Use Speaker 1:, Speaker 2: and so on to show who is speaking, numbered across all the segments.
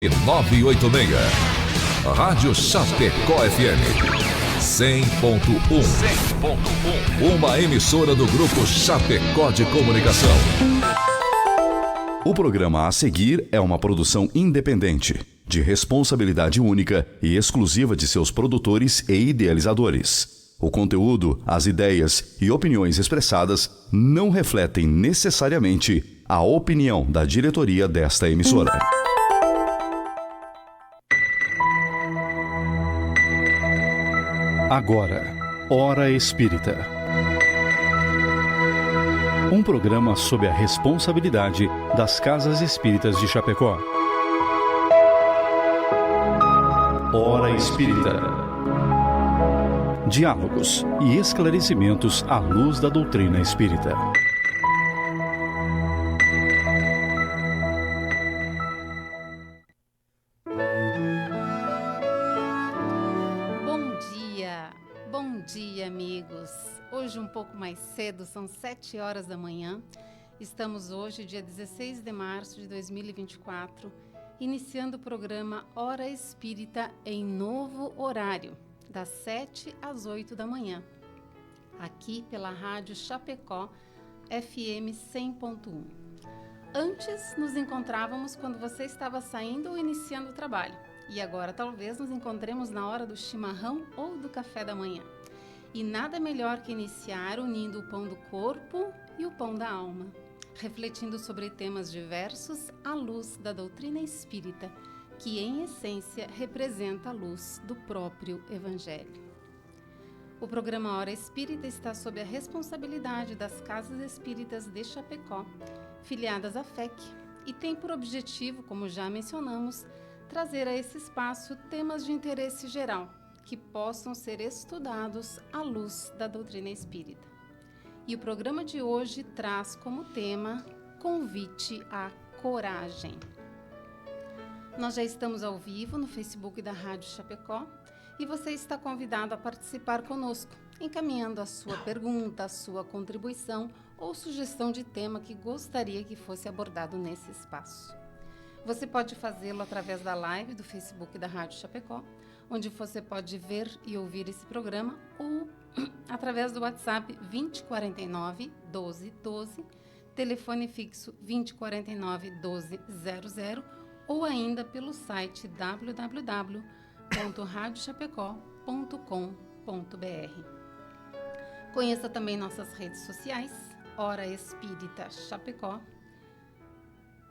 Speaker 1: 986. Rádio Chapecó FM 100.1. Uma emissora do Grupo Chapecó de Comunicação.
Speaker 2: O programa a seguir é uma produção independente, de responsabilidade única e exclusiva de seus produtores e idealizadores. O conteúdo, as ideias e opiniões expressadas não refletem necessariamente a opinião da diretoria desta emissora. Agora, Hora Espírita. Um programa sob a responsabilidade das Casas Espíritas de Chapecó. Hora Espírita. Diálogos e esclarecimentos à luz da doutrina espírita.
Speaker 3: Bom dia, amigos. Hoje um pouco mais cedo, são 7 horas da manhã. Estamos hoje, dia 16 de março de 2024, iniciando o programa Hora Espírita em novo horário, das 7 às 8 da manhã, aqui pela Rádio Chapecó FM 100.1. Antes nos encontrávamos quando você estava saindo ou iniciando o trabalho, e agora talvez nos encontremos na hora do chimarrão ou do café da manhã. E nada melhor que iniciar unindo o pão do corpo e o pão da alma, refletindo sobre temas diversos à luz da doutrina espírita, que em essência representa a luz do próprio Evangelho. O programa Hora Espírita está sob a responsabilidade das Casas Espíritas de Chapecó, filiadas à FEC, e tem por objetivo, como já mencionamos, trazer a esse espaço temas de interesse geral, que possam ser estudados à luz da doutrina espírita. E o programa de hoje traz como tema Convite à Coragem. Nós já estamos ao vivo no Facebook da Rádio Chapecó e você está convidado a participar conosco, encaminhando a sua pergunta, a sua contribuição ou sugestão de tema que gostaria que fosse abordado nesse espaço. Você pode fazê-lo através da live do Facebook da Rádio Chapecó, onde você pode ver e ouvir esse programa, ou através do WhatsApp 2049 1212, telefone fixo 2049 1200, ou ainda pelo site www.radiochapecó.com.br. Conheça também nossas redes sociais, Hora Espírita Chapecó,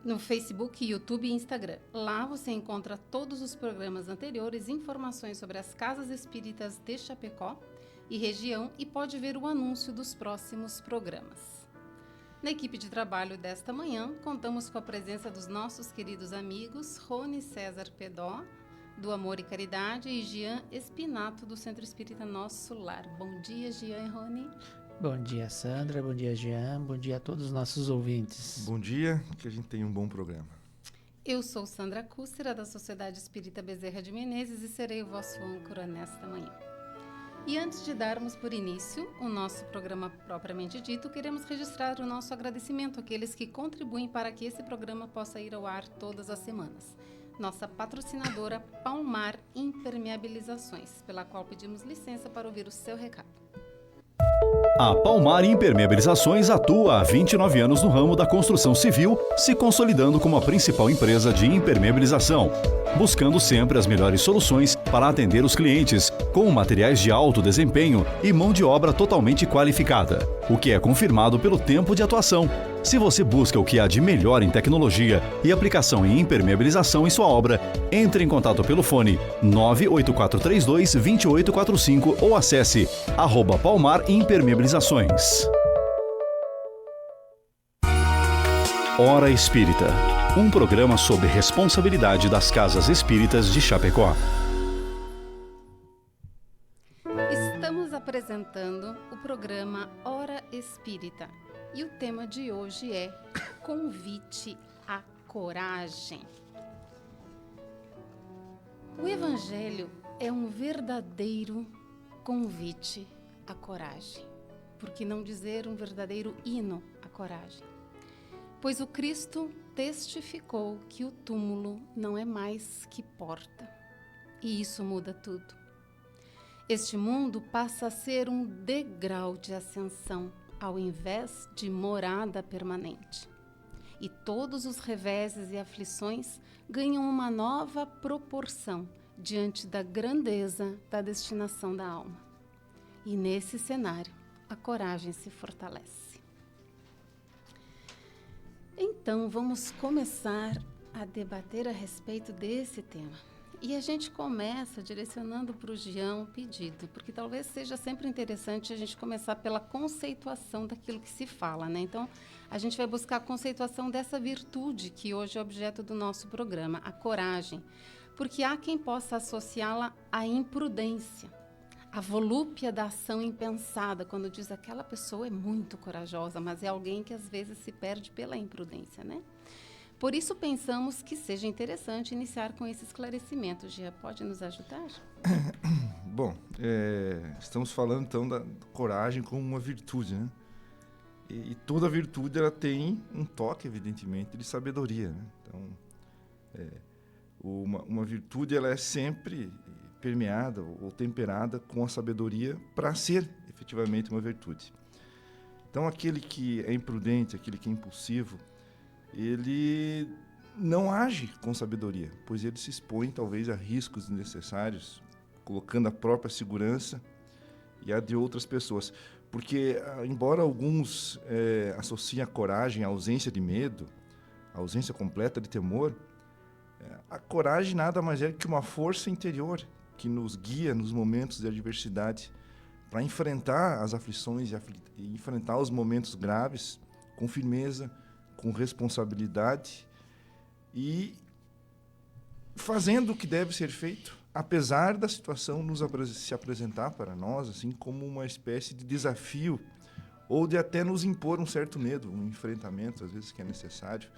Speaker 3: no Facebook, YouTube e Instagram. Lá você encontra todos os programas anteriores, informações sobre as Casas Espíritas de Chapecó e região e pode ver o anúncio dos próximos programas. Na equipe de trabalho desta manhã, contamos com a presença dos nossos queridos amigos Rony César Pedó, do Amor e Caridade, e Jean Espinato, do Centro Espírita Nosso Lar. Bom dia, Jean e Rony.
Speaker 4: Bom dia, Sandra. Bom dia, Jean. Bom dia a todos os nossos ouvintes.
Speaker 5: Bom dia, que a gente tenha um bom programa.
Speaker 3: Eu sou Sandra Cúcera, da Sociedade Espírita Bezerra de Menezes, e serei o vosso âncora nesta manhã. E antes de darmos por início o nosso programa propriamente dito, queremos registrar o nosso agradecimento àqueles que contribuem para que esse programa possa ir ao ar todas as semanas. Nossa patrocinadora Palmar Impermeabilizações, pela qual pedimos licença para ouvir o seu recado.
Speaker 2: A Palmar Impermeabilizações atua há 29 anos no ramo da construção civil, se consolidando como a principal empresa de impermeabilização, buscando sempre as melhores soluções para atender os clientes, com materiais de alto desempenho e mão de obra totalmente qualificada, o que é confirmado pelo tempo de atuação. Se você busca o que há de melhor em tecnologia e aplicação em impermeabilização em sua obra, entre em contato pelo fone 98432-2845 ou acesse @Palmar Impermeabilizações. Hora Espírita, um programa sob responsabilidade das Casas Espíritas de Chapecó.
Speaker 3: Estamos apresentando o programa Hora Espírita. E o tema de hoje é Convite à Coragem. O Evangelho é um verdadeiro convite à coragem. Por que não dizer um verdadeiro hino à coragem? Pois o Cristo testificou que o túmulo não é mais que porta. E isso muda tudo. Este mundo passa a ser um degrau de ascensão, ao invés de morada permanente. E todos os reveses e aflições ganham uma nova proporção diante da grandeza da destinação da alma. E nesse cenário, a coragem se fortalece. Então, vamos começar a debater a respeito desse tema. E a gente começa direcionando para o Jean um pedido, porque talvez seja sempre interessante a gente começar pela conceituação daquilo que se fala, né? Então, a gente vai buscar a conceituação dessa virtude que hoje é objeto do nosso programa, a coragem, porque há quem possa associá-la à imprudência, à volúpia da ação impensada, quando diz aquela pessoa é muito corajosa, mas é alguém que às vezes se perde pela imprudência, né? Por isso, pensamos que seja interessante iniciar com esse esclarecimento. Gia, pode nos ajudar?
Speaker 5: Bom, estamos falando então da coragem como uma virtude, né? E toda virtude ela tem um toque, evidentemente, de sabedoria, né? Então, uma virtude ela é sempre permeada ou temperada com a sabedoria para ser efetivamente uma virtude. Então, aquele que é imprudente, aquele que é impulsivo, ele não age com sabedoria, pois ele se expõe talvez a riscos desnecessários, colocando a própria segurança e a de outras pessoas. Porque, embora alguns associem a coragem à ausência de medo, à ausência completa de temor, a coragem nada mais é que uma força interior que nos guia nos momentos de adversidade para enfrentar as aflições e enfrentar os momentos graves com firmeza, com responsabilidade e fazendo o que deve ser feito, apesar da situação se apresentar para nós assim como uma espécie de desafio ou de até nos impor um certo medo, um enfrentamento, às vezes, que é necessário,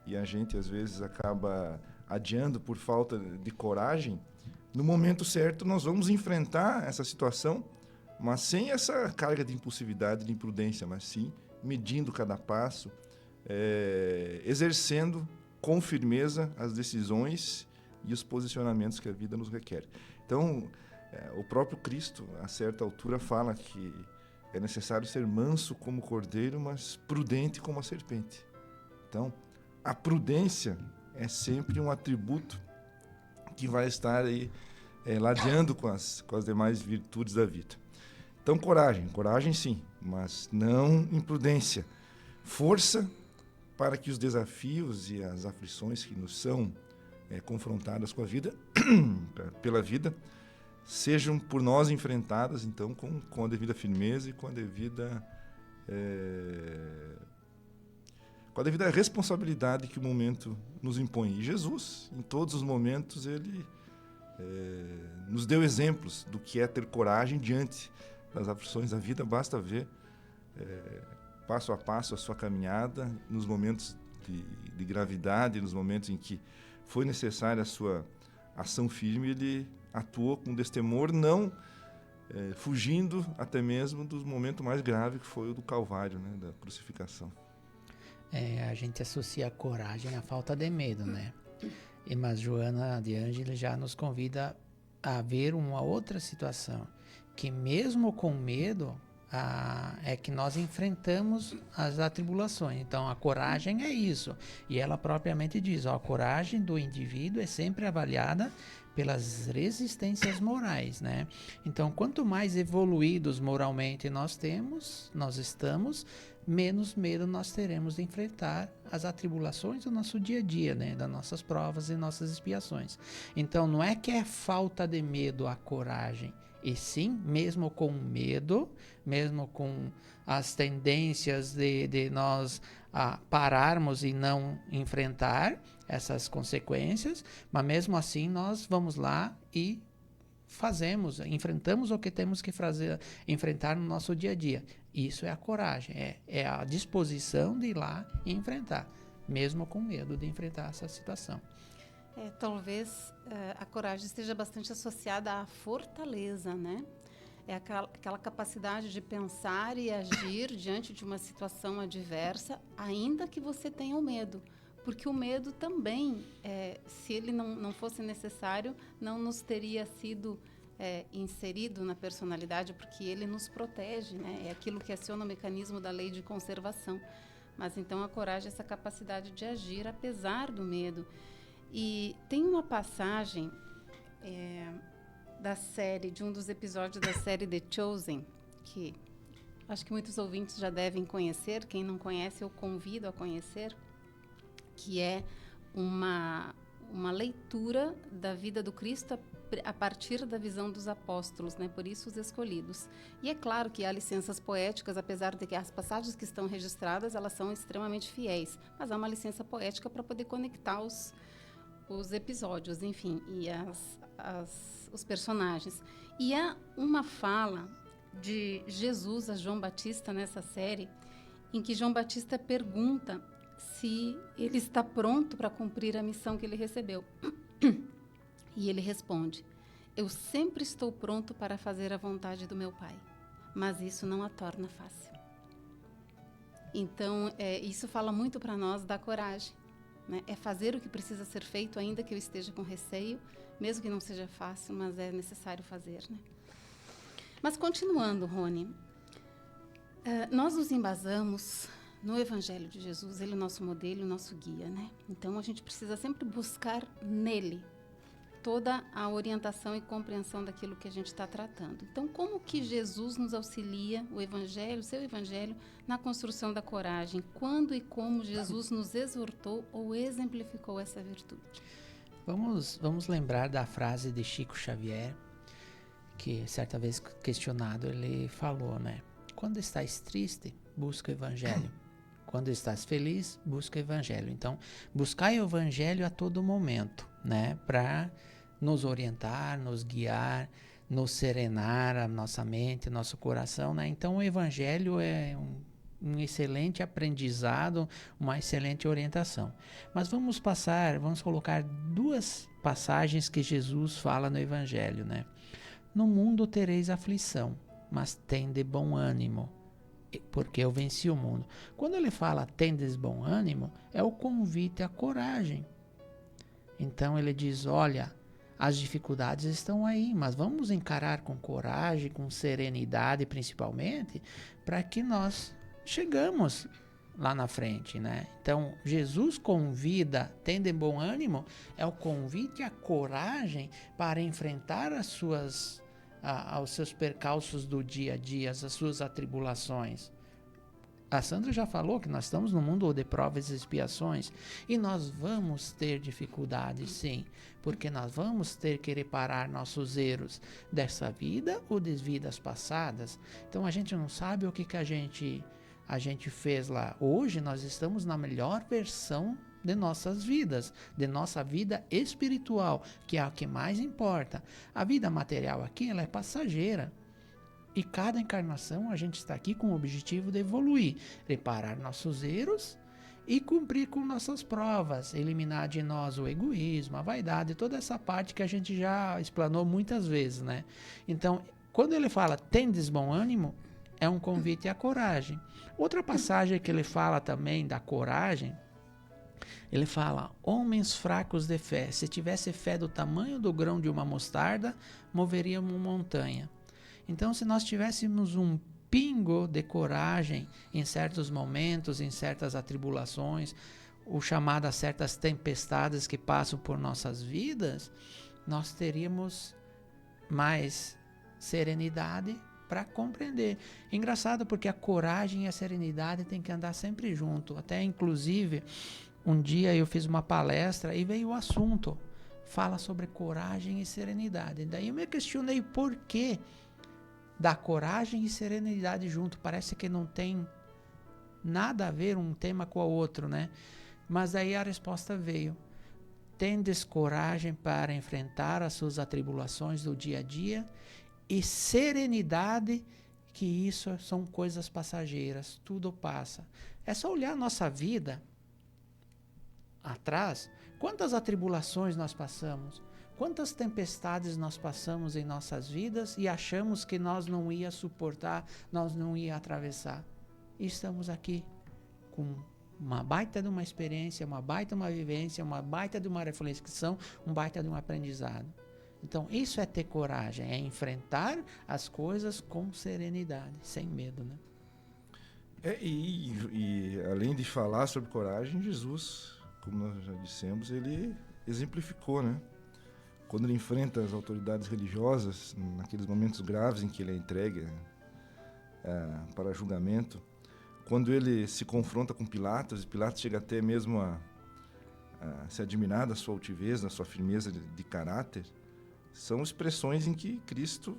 Speaker 5: e a gente, às vezes, acaba adiando por falta de coragem. No momento certo, nós vamos enfrentar essa situação, mas sem essa carga de impulsividade, de imprudência, mas sim medindo cada passo, exercendo com firmeza as decisões e os posicionamentos que a vida nos requer. Então, o próprio Cristo, a certa altura, fala que é necessário ser manso como cordeiro, mas prudente como a serpente. Então, a prudência é sempre um atributo que vai estar aí ladeando com as demais virtudes da vida. Então, coragem sim, mas não imprudência. Força para que os desafios e as aflições que nos são confrontadas com a vida, pela vida, sejam por nós enfrentadas, então, com a devida firmeza e com a devida responsabilidade que o momento nos impõe. E Jesus, em todos os momentos, ele nos deu exemplos do que é ter coragem diante das aflições da vida. Basta ver passo a passo a sua caminhada, nos momentos de gravidade, nos momentos em que foi necessária a sua ação firme, ele atuou com destemor, não fugindo até mesmo do momento mais grave, que foi o do Calvário, né, da crucificação.
Speaker 4: A gente associa a coragem à falta de medo, né? Mas Joana de Ângeles já nos convida a ver uma outra situação, que mesmo com medo, é que nós enfrentamos as atribulações. Então, a coragem é isso. E ela propriamente diz, a coragem do indivíduo é sempre avaliada pelas resistências morais, né? Então, quanto mais evoluídos moralmente nós estamos, menos medo nós teremos de enfrentar as atribulações do nosso dia a dia, né? Das nossas provas e nossas expiações. Então, não é que é falta de medo a coragem, e sim, mesmo com medo, mesmo com as tendências de nós pararmos e não enfrentar essas consequências, mas mesmo assim nós vamos lá e enfrentamos o que temos que enfrentar no nosso dia a dia. Isso é a coragem, é a disposição de ir lá e enfrentar, mesmo com medo de enfrentar essa situação.
Speaker 3: Talvez a coragem esteja bastante associada à fortaleza, né? É aquela capacidade de pensar e agir diante de uma situação adversa, ainda que você tenha o medo, Porque o medo também, se ele não fosse necessário, não nos teria sido inserido na personalidade, porque ele nos protege, né? É aquilo que aciona o mecanismo da lei de conservação. Mas então a coragem é essa capacidade de agir apesar do medo. E tem uma passagem de um dos episódios da série The Chosen, que acho que muitos ouvintes já devem conhecer. Quem não conhece, eu convido a conhecer, que é uma leitura da vida do Cristo a partir da visão dos apóstolos, né? Por isso os escolhidos. E é claro que há licenças poéticas, apesar de que as passagens que estão registradas, elas são extremamente fiéis, mas há uma licença poética para poder conectar os episódios, enfim, e os personagens. E há uma fala de Jesus a João Batista nessa série, em que João Batista pergunta se ele está pronto para cumprir a missão que ele recebeu. E ele responde: eu sempre estou pronto para fazer a vontade do meu Pai, mas isso não a torna fácil. Então, isso fala muito para nós da coragem, né? É fazer o que precisa ser feito, ainda que eu esteja com receio, mesmo que não seja fácil, mas é necessário fazer, né? Mas continuando, Rony, nós nos embasamos no Evangelho de Jesus, ele é o nosso modelo, o nosso guia, né? Então, a gente precisa sempre buscar nele toda a orientação e compreensão daquilo que a gente está tratando. Então, como que Jesus nos auxilia, o Evangelho, o seu Evangelho, na construção da coragem? Quando e como Jesus nos exortou ou exemplificou essa virtude?
Speaker 4: Vamos lembrar da frase de Chico Xavier, que certa vez questionado, ele falou, né? Quando estás triste, busca o Evangelho. Quando estás feliz, busca o Evangelho. Então, buscar o Evangelho a todo momento, né? Para nos orientar, nos guiar, nos serenar a nossa mente, nosso coração, né? Então, o Evangelho é um excelente aprendizado, uma excelente orientação. Mas vamos colocar duas passagens que Jesus fala no Evangelho, né? No mundo tereis aflição, mas tende bom ânimo, porque eu venci o mundo. Quando ele fala tendes bom ânimo, é o convite à coragem. Então ele diz, olha, as dificuldades estão aí, mas vamos encarar com coragem, com serenidade principalmente, para que nós chegamos lá na frente, né? Então Jesus convida, tende bom ânimo, é o convite à coragem para enfrentar aos seus percalços do dia a dia, as suas atribulações. A Sandra já falou que nós estamos no mundo de provas e expiações e nós vamos ter dificuldades, sim, porque nós vamos ter que reparar nossos erros dessa vida ou das vidas passadas. Então a gente não sabe o que a gente fez lá. Hoje nós estamos na melhor versão de nossas vidas, de nossa vida espiritual, que é o que mais importa. A vida material aqui, ela é passageira. E cada encarnação a gente está aqui com o objetivo de evoluir, reparar nossos erros e cumprir com nossas provas, eliminar de nós o egoísmo, a vaidade, toda essa parte que a gente já explanou muitas vezes, né? Então, quando ele fala tendes bom ânimo, é um convite à coragem. Outra passagem que ele fala também da coragem, ele fala, homens fracos de fé, se tivesse fé do tamanho do grão de uma mostarda, moveríamos montanha. Então, se nós tivéssemos um pingo de coragem em certos momentos, em certas atribulações, o chamado a certas tempestades que passam por nossas vidas, nós teríamos mais serenidade para compreender. Engraçado porque a coragem e a serenidade têm que andar sempre junto. Até, inclusive, um dia eu fiz uma palestra e veio o assunto, fala sobre coragem e serenidade. Daí eu me questionei por que da coragem e serenidade junto. Parece que não tem nada a ver um tema com o outro, né? Mas daí a resposta veio. Tendes coragem para enfrentar as suas atribulações do dia a dia e serenidade, que isso são coisas passageiras, tudo passa. É só olhar a nossa vida atrás, quantas atribulações nós passamos, quantas tempestades nós passamos em nossas vidas e achamos que nós não ia suportar, nós não ia atravessar. E estamos aqui com uma baita de uma experiência, uma baita de uma vivência, uma baita de uma reflexão, um baita de um aprendizado. Então, isso é ter coragem, é enfrentar as coisas com serenidade, sem medo, né?
Speaker 5: E além de falar sobre coragem, Jesus, como nós já dissemos, ele exemplificou, né? Quando ele enfrenta as autoridades religiosas, naqueles momentos graves em que ele é entregue para julgamento, quando ele se confronta com Pilatos, e Pilatos chega até mesmo a se admirar da sua altivez, da sua firmeza de caráter, são expressões em que Cristo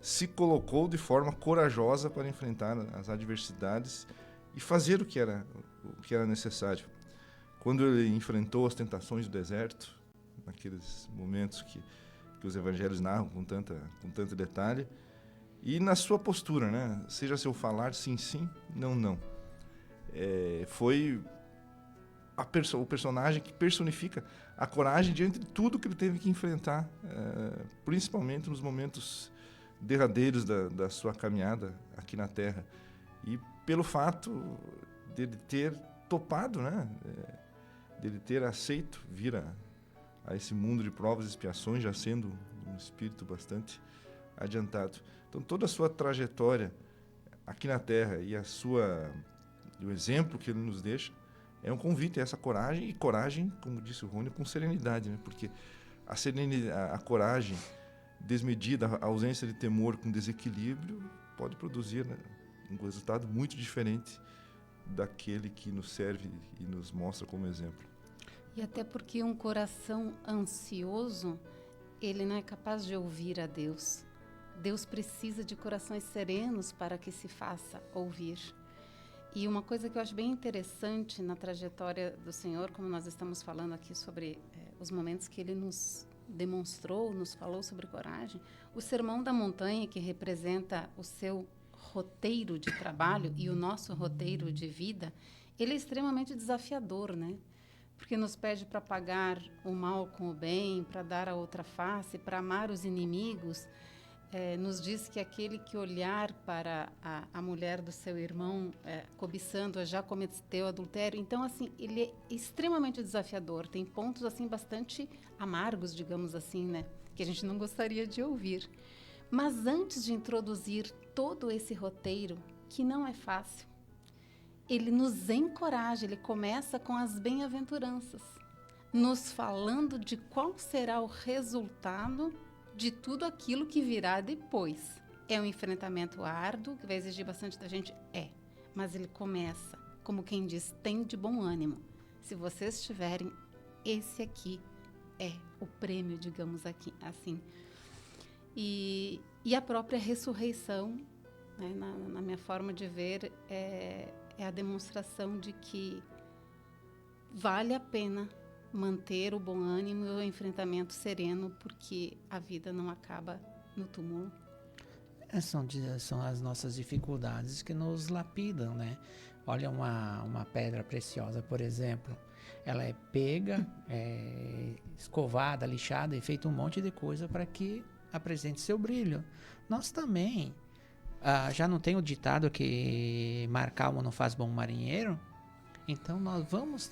Speaker 5: se colocou de forma corajosa para enfrentar as adversidades e fazer o que era necessário. Quando ele enfrentou as tentações do deserto, naqueles momentos que os evangelhos narram com tanto detalhe, e na sua postura, né? Seja seu falar sim, sim, não, não. Foi o personagem que personifica a coragem diante de tudo que ele teve que enfrentar, principalmente nos momentos derradeiros da sua caminhada aqui na Terra. E pelo fato dele ter topado, né? Dele ter aceito vir a esse mundo de provas e expiações, já sendo um espírito bastante adiantado. Então, toda a sua trajetória aqui na Terra e o exemplo que ele nos deixa é um convite a essa coragem, e coragem, como disse o Rony, com serenidade, né? Porque a coragem desmedida, a ausência de temor com desequilíbrio pode produzir, né, um resultado muito diferente daquele que nos serve e nos mostra como exemplo.
Speaker 3: E até porque um coração ansioso, ele não é capaz de ouvir a Deus. Deus precisa de corações serenos para que se faça ouvir. E uma coisa que eu acho bem interessante na trajetória do Senhor, como nós estamos falando aqui sobre os momentos que Ele nos demonstrou, nos falou sobre coragem, o Sermão da Montanha, que representa o seu roteiro de trabalho e o nosso roteiro de vida, ele é extremamente desafiador, né? Porque nos pede para pagar o mal com o bem, para dar a outra face, para amar os inimigos. Nos diz que aquele que olhar para a mulher do seu irmão cobiçando-a já cometeu adultério. Então, assim, ele é extremamente desafiador. Tem pontos, assim, bastante amargos, digamos assim, né? Que a gente não gostaria de ouvir. Mas antes de introduzir todo esse roteiro, que não é fácil, ele nos encoraja, ele começa com as bem-aventuranças, nos falando de qual será o resultado de tudo aquilo que virá depois. É um enfrentamento árduo, que vai exigir bastante da gente? Mas ele começa, como quem diz, tem de bom ânimo. Se vocês tiverem, esse aqui é o prêmio, digamos aqui, assim. E a própria ressurreição, né, na minha forma de ver, é a demonstração de que vale a pena manter o bom ânimo e o enfrentamento sereno, porque a vida não acaba no túmulo.
Speaker 4: São as nossas dificuldades que nos lapidam, né? Olha uma pedra preciosa, por exemplo. Ela é pega, escovada, lixada e feita um monte de coisa para que apresente seu brilho. Nós também. Já não tem o ditado que mar calmo não faz bom marinheiro? Então nós vamos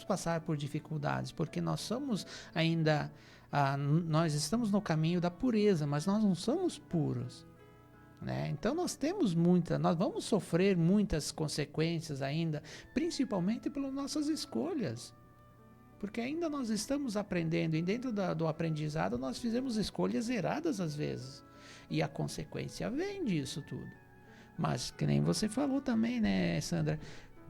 Speaker 4: passar por dificuldades, porque nós somos ainda, nós estamos no caminho da pureza, mas nós não somos puros, né? Então nós vamos sofrer muitas consequências ainda, principalmente pelas nossas escolhas, porque ainda nós estamos aprendendo, e dentro do aprendizado nós fizemos escolhas erradas às vezes, e a consequência vem disso tudo. Mas que nem você falou também, né, Sandra?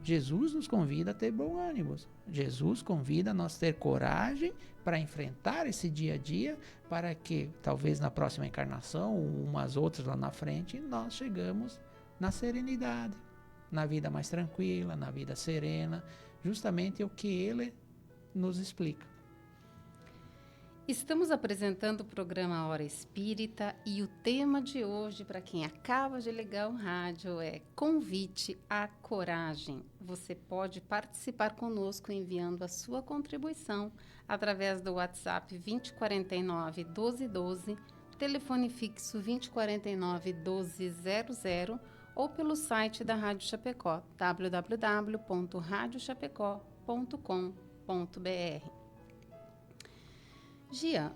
Speaker 4: Jesus nos convida a ter bom ânimo. Jesus convida a nós ter coragem para enfrentar esse dia a dia, para que talvez na próxima encarnação, umas outras lá na frente, nós chegamos na serenidade, na vida mais tranquila, na vida serena, justamente o que Ele nos explica.
Speaker 3: Estamos apresentando o programa Hora Espírita e o tema de hoje, para quem acaba de ligar o rádio, é Convite à Coragem. Você pode participar conosco enviando a sua contribuição através do WhatsApp 2049-1212, telefone fixo 2049-1200 ou pelo site da Rádio Chapecó, www.radiochapecó.com.br. Gia,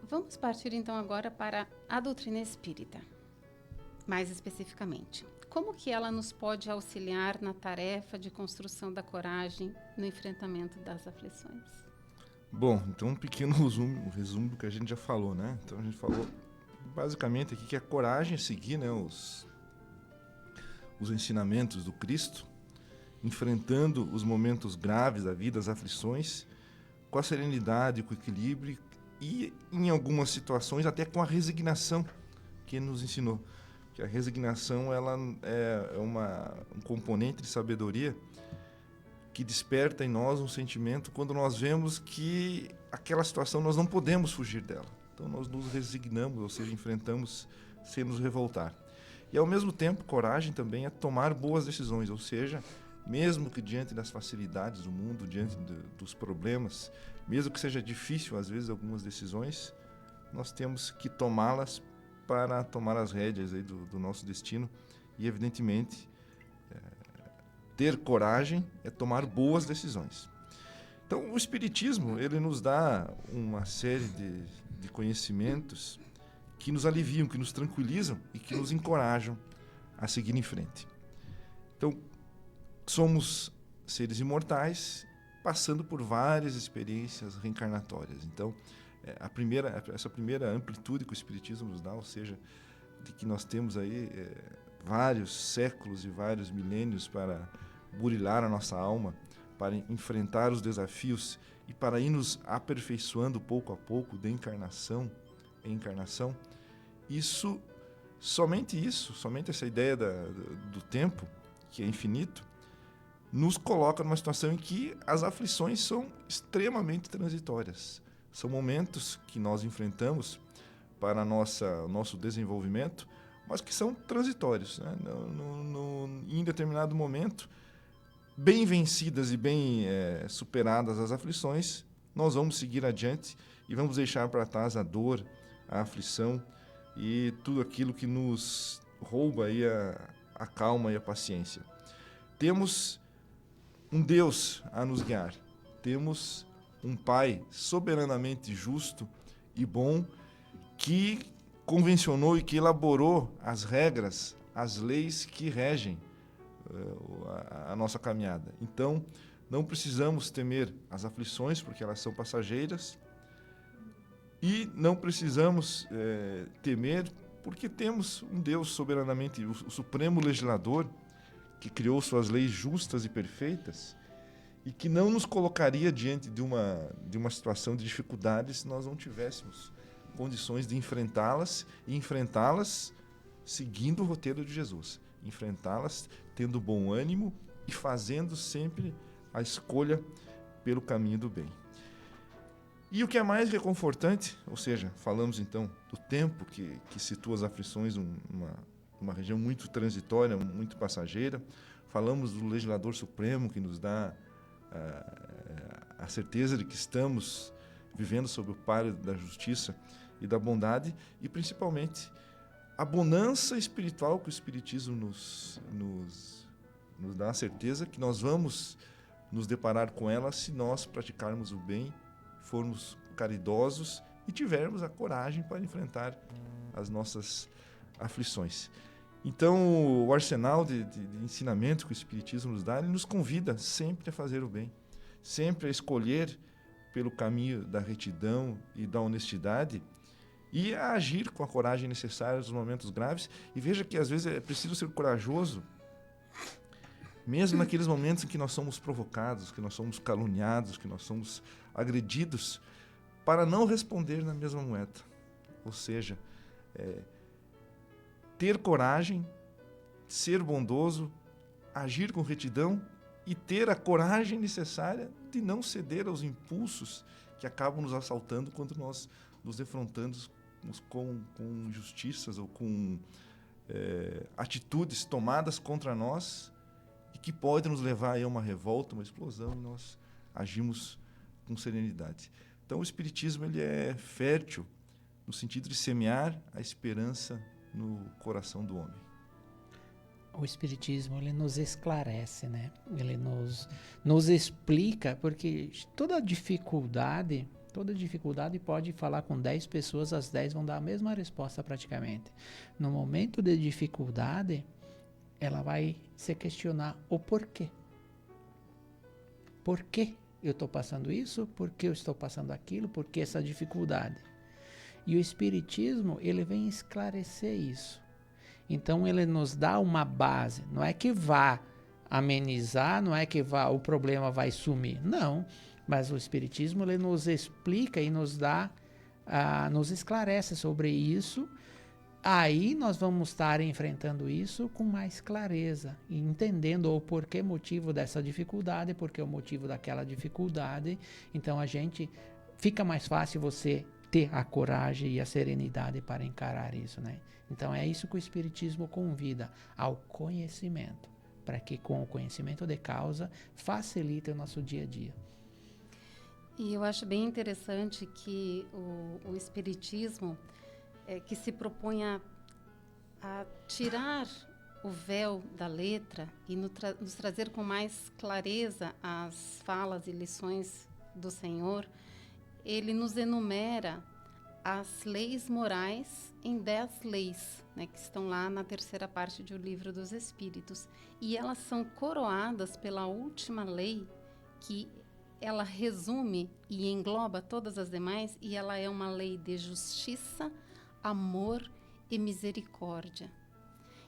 Speaker 3: vamos partir então agora para a doutrina espírita, mais especificamente. Como que ela nos pode auxiliar na tarefa de construção da coragem no enfrentamento das aflições?
Speaker 5: Bom, então um pequeno resumo do que a gente já falou, né? Então a gente falou basicamente aqui que a coragem é seguir, né, os ensinamentos do Cristo, enfrentando os momentos graves da vida, as aflições, com a serenidade, com o equilíbrio e, em algumas situações, até com a resignação que ele nos ensinou. Que a resignação ela é um componente de sabedoria que desperta em nós um sentimento quando nós vemos que aquela situação nós não podemos fugir dela. Então nós nos resignamos, ou seja, enfrentamos sem nos revoltar. E ao mesmo tempo, coragem também é tomar boas decisões, ou seja, mesmo que diante das facilidades do mundo, diante dos problemas, mesmo que seja difícil às vezes algumas decisões, nós temos que tomá-las para tomar as rédeas aí do nosso destino e, evidentemente, ter coragem é tomar boas decisões. Então, o Espiritismo, ele nos dá uma série de conhecimentos que nos aliviam, que nos tranquilizam e que nos encorajam a seguir em frente. Então, somos seres imortais passando por várias experiências reencarnatórias. Então, essa primeira amplitude que o Espiritismo nos dá, ou seja, de que nós temos aí vários séculos e vários milênios para burilar a nossa alma, para enfrentar os desafios e para ir nos aperfeiçoando pouco a pouco, de encarnação em encarnação, somente essa ideia do tempo, que é infinito, nos coloca numa situação em que as aflições são extremamente transitórias. São momentos que nós enfrentamos para nosso desenvolvimento, mas que são transitórios, né? Em determinado momento, bem vencidas e bem superadas as aflições, nós vamos seguir adiante e vamos deixar para trás a dor, a aflição e tudo aquilo que nos rouba aí a calma e a paciência. Temos um Deus a nos guiar, temos um Pai soberanamente justo e bom que convencionou e que elaborou as regras, as leis que regem a nossa caminhada. Então, não precisamos temer as aflições, porque elas são passageiras, e não precisamos temer, porque temos um Deus soberanamente, o Supremo Legislador, que criou suas leis justas e perfeitas, e que não nos colocaria diante de uma situação de dificuldade se nós não tivéssemos condições de enfrentá-las, e enfrentá-las seguindo o roteiro de Jesus. Enfrentá-las tendo bom ânimo e fazendo sempre a escolha pelo caminho do bem. E o que é mais reconfortante, ou seja, falamos então do tempo que situa as aflições numa região muito transitória, muito passageira, falamos do Legislador Supremo que nos dá a certeza de que estamos vivendo sob o palio da justiça e da bondade, e principalmente a bonança espiritual que o Espiritismo nos dá a certeza que nós vamos nos deparar com ela se nós praticarmos o bem, formos caridosos e tivermos a coragem para enfrentar as nossas aflições. Então, o arsenal de ensinamento que o Espiritismo nos dá, ele nos convida sempre a fazer o bem, sempre a escolher pelo caminho da retidão e da honestidade e a agir com a coragem necessária nos momentos graves. E veja que às vezes é preciso ser corajoso, mesmo naqueles momentos em que nós somos provocados, que nós somos caluniados, que nós somos agredidos, para não responder na mesma moeda. Ou seja, ter coragem, ser bondoso, agir com retidão e ter a coragem necessária de não ceder aos impulsos que acabam nos assaltando quando nós nos defrontamos com injustiças ou com atitudes tomadas contra nós e que podem nos levar a uma revolta, uma explosão, e nós agimos com serenidade. Então o Espiritismo ele é fértil no sentido de semear a esperança no coração do homem.
Speaker 4: O Espiritismo, ele nos esclarece, né? Ele nos explica, porque toda dificuldade pode falar com 10 pessoas, as 10 vão dar a mesma resposta praticamente. No momento de dificuldade, ela vai se questionar o porquê. Por que eu estou passando isso? Por que eu estou passando aquilo? Por que essa dificuldade? E o Espiritismo, ele vem esclarecer isso. Então, ele nos dá uma base. Não é que vá amenizar, não é que o problema vai sumir. Não. Mas o Espiritismo, ele nos explica e nos esclarece sobre isso. Aí nós vamos estar enfrentando isso com mais clareza, e entendendo o porquê motivo dessa dificuldade, porquê o motivo daquela dificuldade. Então fica mais fácil você ter a coragem e a serenidade para encarar isso, né? Então é isso que o Espiritismo convida, ao conhecimento, para que com o conhecimento de causa facilite o nosso dia a dia.
Speaker 3: E eu acho bem interessante que o Espiritismo que se propõe a tirar o véu da letra e nos trazer com mais clareza as falas e lições do Senhor. Ele nos enumera as leis morais em 10 leis, né, que estão lá na terceira parte do Livro dos Espíritos. E elas são coroadas pela última lei, que ela resume e engloba todas as demais, e ela é uma lei de justiça, amor e misericórdia.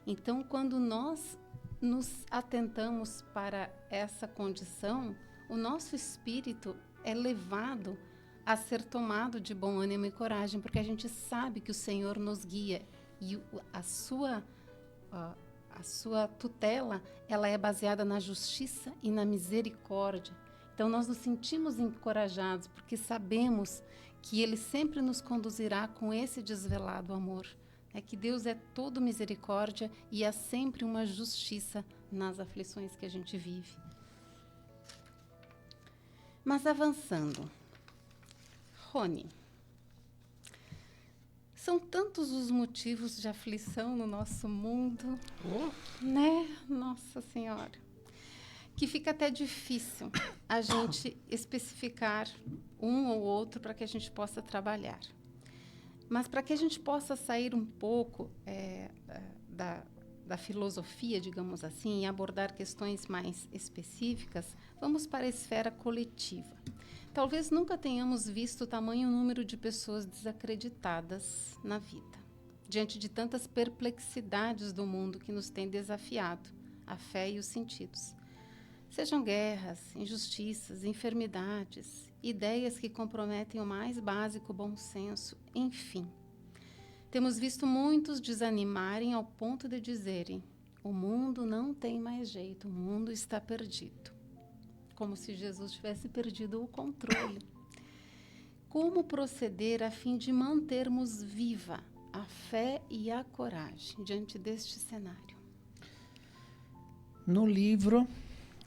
Speaker 3: Então, quando nós nos atentamos para essa condição, o nosso espírito é levado a ser tomado de bom ânimo e coragem, porque a gente sabe que o Senhor nos guia e a sua tutela, ela é baseada na justiça e na misericórdia. Então, nós nos sentimos encorajados, porque sabemos que Ele sempre nos conduzirá com esse desvelado amor. É que Deus é todo misericórdia e há sempre uma justiça nas aflições que a gente vive. Mas avançando. Rony, são tantos os motivos de aflição no nosso mundo, né? Nossa Senhora. Que fica até difícil a gente especificar um ou outro para que a gente possa trabalhar. Mas para que a gente possa sair um pouco da filosofia, digamos assim, e abordar questões mais específicas, vamos para a esfera coletiva. Talvez nunca tenhamos visto tamanho número de pessoas desacreditadas na vida, diante de tantas perplexidades do mundo que nos tem desafiado a fé e os sentidos. Sejam guerras, injustiças, enfermidades, ideias que comprometem o mais básico bom senso, enfim. Temos visto muitos desanimarem ao ponto de dizerem: o mundo não tem mais jeito, o mundo está perdido. Como se Jesus tivesse perdido o controle. Como proceder a fim de mantermos viva a fé e a coragem diante deste cenário?
Speaker 4: No livro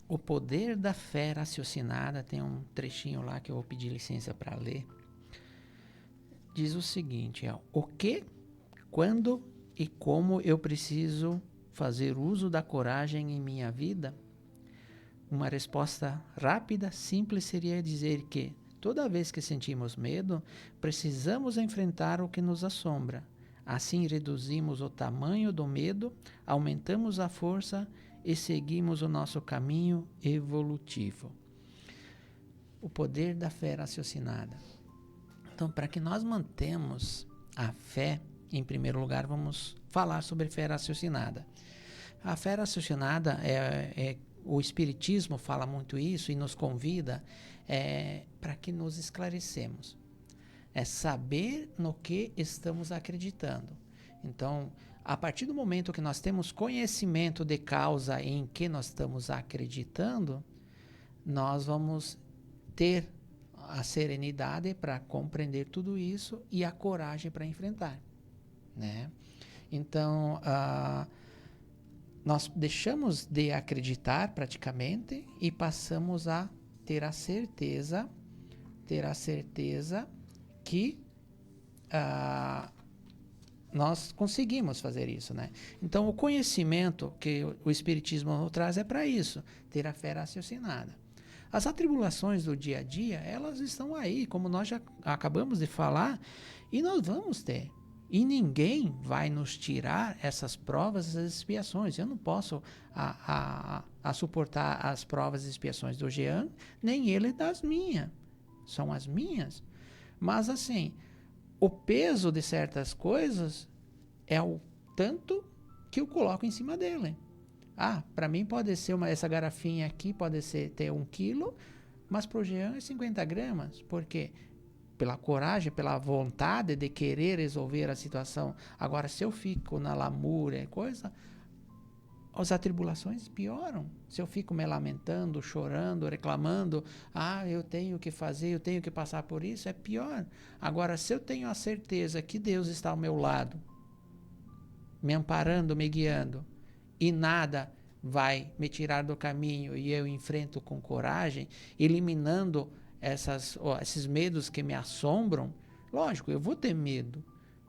Speaker 4: O Poder da Fé Raciocinada, tem um trechinho lá que eu vou pedir licença para ler. Diz o seguinte: o que, quando e como eu preciso fazer uso da coragem em minha vida? Uma resposta rápida, simples, seria dizer que toda vez que sentimos medo, precisamos enfrentar o que nos assombra. Assim reduzimos o tamanho do medo, aumentamos a força e seguimos o nosso caminho evolutivo. O poder da fé raciocinada. Então, para que nós mantemos a fé, em primeiro lugar, vamos falar sobre fé raciocinada. A fé raciocinada o Espiritismo fala muito isso e nos convida para que nos esclarecemos. É saber no que estamos acreditando. Então, a partir do momento que nós temos conhecimento de causa em que nós estamos acreditando, nós vamos ter a serenidade para compreender tudo isso e a coragem para enfrentar, né? Então, nós deixamos de acreditar praticamente e passamos a ter a certeza que nós conseguimos fazer isso, né? Então, o conhecimento que o Espiritismo nos traz é para isso, ter a fé raciocinada. As atribulações do dia a dia, elas estão aí, como nós já acabamos de falar, e nós vamos ter. E ninguém vai nos tirar essas provas, essas expiações. Eu não posso suportar as provas e expiações do Jean, nem ele das minhas. São as minhas. Mas, assim, o peso de certas coisas é o tanto que eu coloco em cima dele. Para mim pode ser essa garrafinha aqui, pode ter 1 quilo, mas para o Jean é 50 gramas. Por quê? Pela coragem, pela vontade de querer resolver a situação. Agora, se eu fico na lamúria e coisa, as atribulações pioram. Se eu fico me lamentando, chorando, reclamando, eu tenho que fazer, eu tenho que passar por isso, é pior. Agora, se eu tenho a certeza que Deus está ao meu lado, me amparando, me guiando, e nada vai me tirar do caminho e eu enfrento com coragem, eliminando esses medos que me assombram, lógico, eu vou ter medo,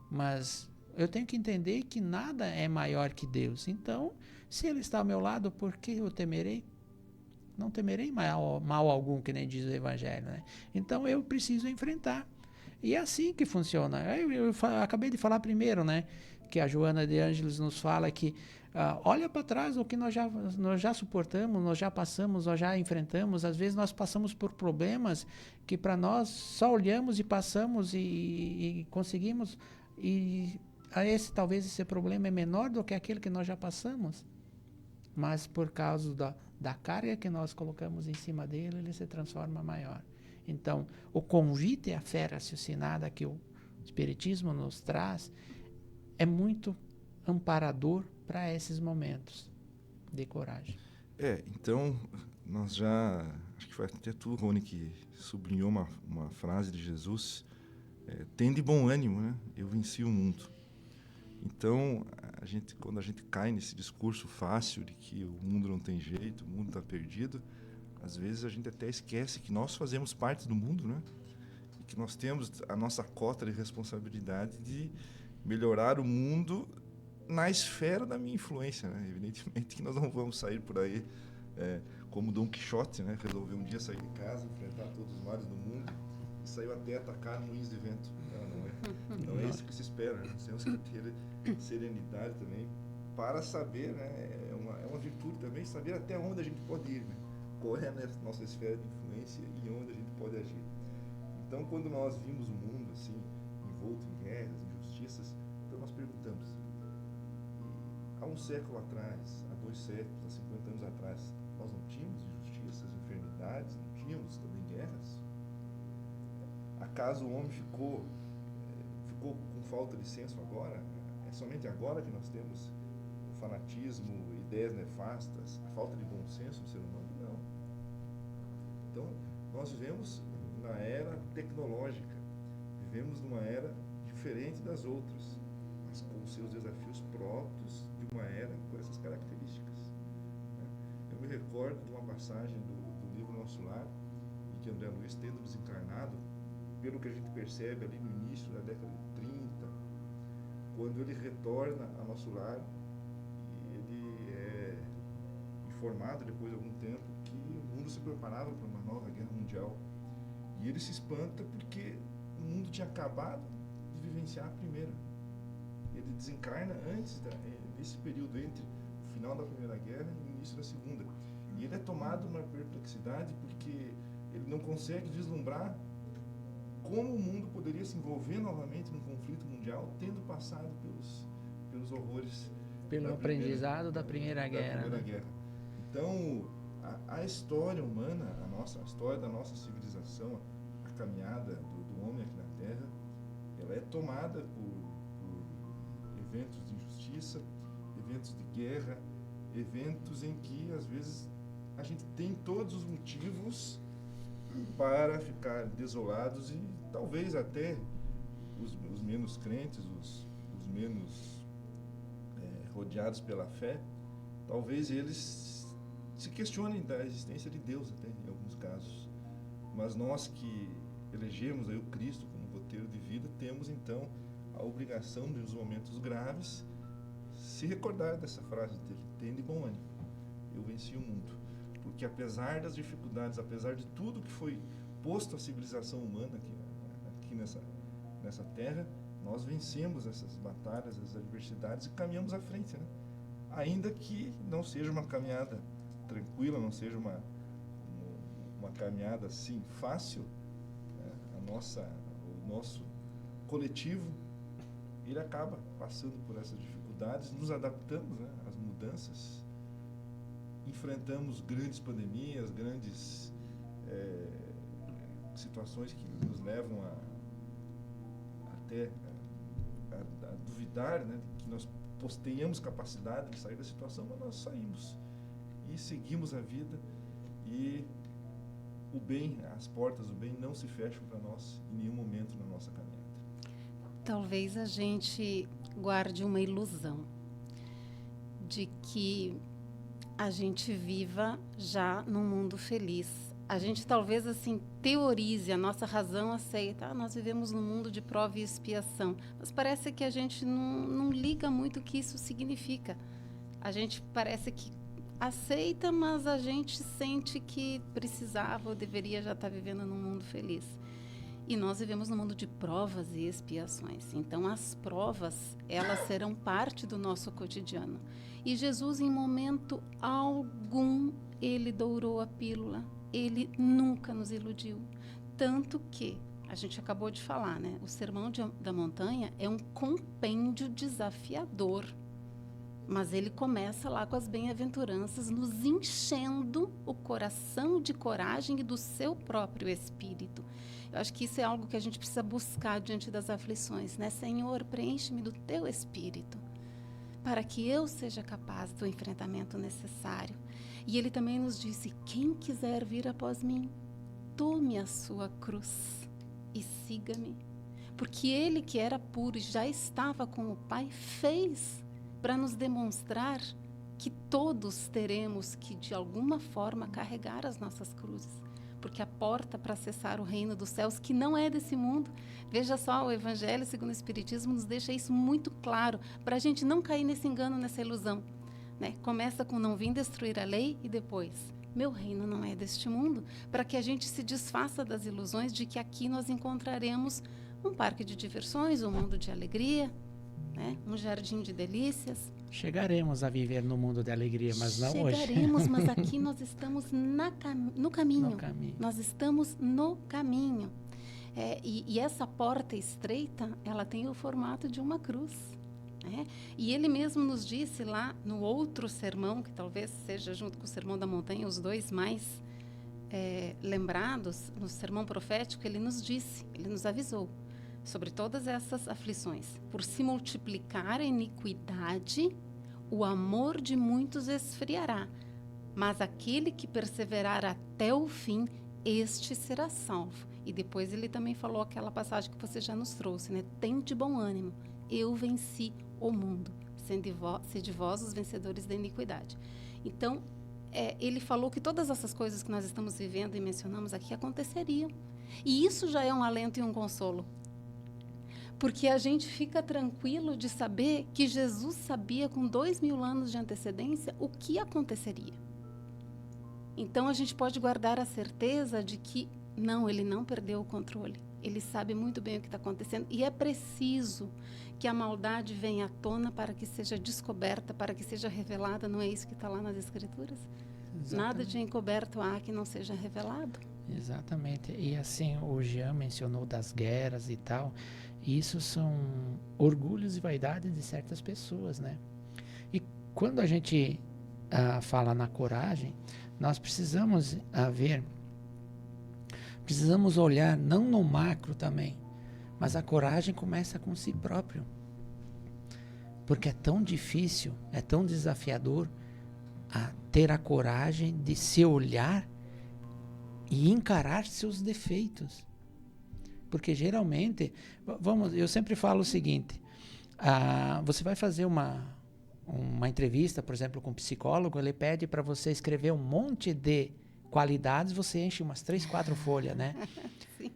Speaker 4: mas eu tenho que entender que nada é maior que Deus. Então, se Ele está ao meu lado, por que eu temerei? Não temerei mal algum, que nem diz o Evangelho, né? Então, eu preciso enfrentar. E é assim que funciona. Eu acabei de falar primeiro, né? Que a Joana de Ângeles nos fala que olha para trás o que nós já suportamos, nós já passamos, nós já enfrentamos. Às vezes nós passamos por problemas que para nós só olhamos e passamos e conseguimos. E talvez esse problema é menor do que aquele que nós já passamos. Mas por causa da carga que nós colocamos em cima dele, ele se transforma maior. Então, o convite à fé raciocinada que o Espiritismo nos traz é muito amparador para esses momentos de coragem.
Speaker 5: Então, nós já... Acho que foi até tu, Rony, que sublinhou uma frase de Jesus. Tende bom ânimo, né? Eu venci o mundo. Então, quando a gente cai nesse discurso fácil de que o mundo não tem jeito, o mundo está perdido, às vezes a gente até esquece que nós fazemos parte do mundo, né? E que nós temos a nossa cota de responsabilidade de melhorar o mundo na esfera da minha influência, né? Evidentemente que nós não vamos sair por aí como Dom Quixote, né? Resolveu um dia sair de casa, enfrentar todos os males do mundo e saiu até atacar moinhos de vento. Não é isso que se espera, né? Nós temos que ter serenidade também para saber, né? É uma virtude também, saber até onde a gente pode ir, né? Qual é a nossa esfera de influência e onde a gente pode agir. Então, quando nós vimos o mundo assim, envolto em guerras, injustiças, então nós perguntamos, há um século atrás, há 2 séculos, há 50 anos atrás, nós não tínhamos injustiças, enfermidades, não tínhamos também guerras? Acaso o homem ficou com falta de senso agora? É somente agora que nós temos o fanatismo, ideias nefastas, a falta de bom senso no ser humano? Não. Então, nós vivemos na era tecnológica, vivemos numa era diferente das outras, mas com seus desafios próprios de uma era com essas características. Eu me recordo de uma passagem do livro Nosso Lar, em que André Luiz, tendo desencarnado, pelo que a gente percebe ali no início da década de 30, quando ele retorna a Nosso Lar, ele é informado depois de algum tempo que o mundo se preparava para uma nova guerra mundial. E ele se espanta porque o mundo tinha acabado de vivenciar a primeira. Ele desencarna nesse período entre o final da Primeira Guerra e o início da Segunda. E ele é tomado numa perplexidade porque ele não consegue vislumbrar como o mundo poderia se envolver novamente num conflito mundial, tendo passado pelos horrores
Speaker 4: pelo aprendizado da Primeira Guerra.
Speaker 5: Então, a história humana, a história da nossa civilização, a caminhada do homem aqui na Terra, ela é tomada por eventos de injustiça, eventos de guerra, eventos em que, às vezes, a gente tem todos os motivos para ficar desolados e talvez até os menos crentes, os menos rodeados pela fé, talvez eles se questionem da existência de Deus até em alguns casos. Mas nós que elegemos aí o Cristo como roteiro de vida, temos então a obrigação de, nos momentos graves, se recordar dessa frase dele: tende bom ânimo, eu venci o mundo. Porque apesar das dificuldades, apesar de tudo que foi posto à civilização humana aqui nessa terra, nós vencemos essas batalhas, essas adversidades e caminhamos à frente, né? Ainda que não seja uma caminhada tranquila, não seja uma caminhada assim fácil, né? O nosso coletivo, ele acaba passando por essas dificuldades, nos adaptamos, né, às mudanças, enfrentamos grandes pandemias, grandes situações que nos levam até a duvidar, né, que nós tenhamos capacidade de sair da situação, mas nós saímos e seguimos a vida, e o bem, as portas do bem não se fecham para nós em nenhum momento na nossa caminhada.
Speaker 3: Talvez a gente guarde uma ilusão de que a gente viva já num mundo feliz. A gente talvez assim teorize, a nossa razão aceita, nós vivemos num mundo de prova e expiação, mas parece que a gente não liga muito o que isso significa. A gente parece que aceita, mas a gente sente que precisava ou deveria já estar vivendo num mundo feliz. E nós vivemos num mundo de provas e expiações. Então, as provas, elas serão parte do nosso cotidiano. E Jesus, em momento algum, ele dourou a pílula. Ele nunca nos iludiu. Tanto que, a gente acabou de falar, né? O Sermão da Montanha é um compêndio desafiador. Mas ele começa lá com as bem-aventuranças, nos enchendo o coração de coragem e do seu próprio espírito. Eu acho que isso é algo que a gente precisa buscar diante das aflições, né? Senhor, preenche-me do teu espírito, para que eu seja capaz do enfrentamento necessário. E ele também nos disse: quem quiser vir após mim, tome a sua cruz e siga-me. Porque ele, que era puro e já estava com o Pai, fez para nos demonstrar que todos teremos que, de alguma forma, carregar as nossas cruzes. Porque a porta para acessar o reino dos céus, que não é desse mundo, veja só, o Evangelho segundo o Espiritismo nos deixa isso muito claro, para a gente não cair nesse engano, nessa ilusão, né? Começa com não vim destruir a lei e depois, meu reino não é deste mundo, para que a gente se desfaça das ilusões de que aqui nós encontraremos um parque de diversões, um mundo de alegria, né? Um jardim de delícias.
Speaker 4: Chegaremos a viver no mundo de alegria, mas não hoje.
Speaker 3: Chegaremos, mas aqui nós estamos no caminho. Nós estamos no caminho. E essa porta estreita, ela tem o formato de uma cruz, né? E ele mesmo nos disse lá no outro sermão, que talvez seja junto com o Sermão da Montanha, os dois mais lembrados, no sermão profético, ele nos disse, ele nos avisou sobre todas essas aflições. Por se multiplicar a iniquidade, o amor de muitos esfriará, mas aquele que perseverar até o fim, este será salvo. E depois ele também falou aquela passagem que você já nos trouxe, né? Tende bom ânimo, eu venci o mundo, sede vós os vencedores da iniquidade. Então, ele falou que todas essas coisas que nós estamos vivendo e mencionamos aqui aconteceriam. E isso já é um alento e um consolo. Porque a gente fica tranquilo de saber que Jesus sabia com 2000 anos de antecedência o que aconteceria. Então a gente pode guardar a certeza de que não, ele não perdeu o controle. Ele sabe muito bem o que está acontecendo e é preciso que a maldade venha à tona para que seja descoberta, para que seja revelada. Não é isso que está lá nas Escrituras? Exatamente. Nada de encoberto há que não seja revelado.
Speaker 4: Exatamente. E assim, o Jean mencionou das guerras e tal. Isso são orgulhos e vaidades de certas pessoas, né? E quando a gente fala na coragem, nós precisamos precisamos olhar não no macro também, mas a coragem começa com si próprio. Porque é tão difícil, é tão desafiador ter a coragem de se olhar e encarar seus defeitos. Porque geralmente, eu sempre falo o seguinte, você vai fazer uma entrevista, por exemplo, com um psicólogo, ele pede para você escrever um monte de qualidades, você enche umas 3, 4 folhas, né?
Speaker 3: Sim.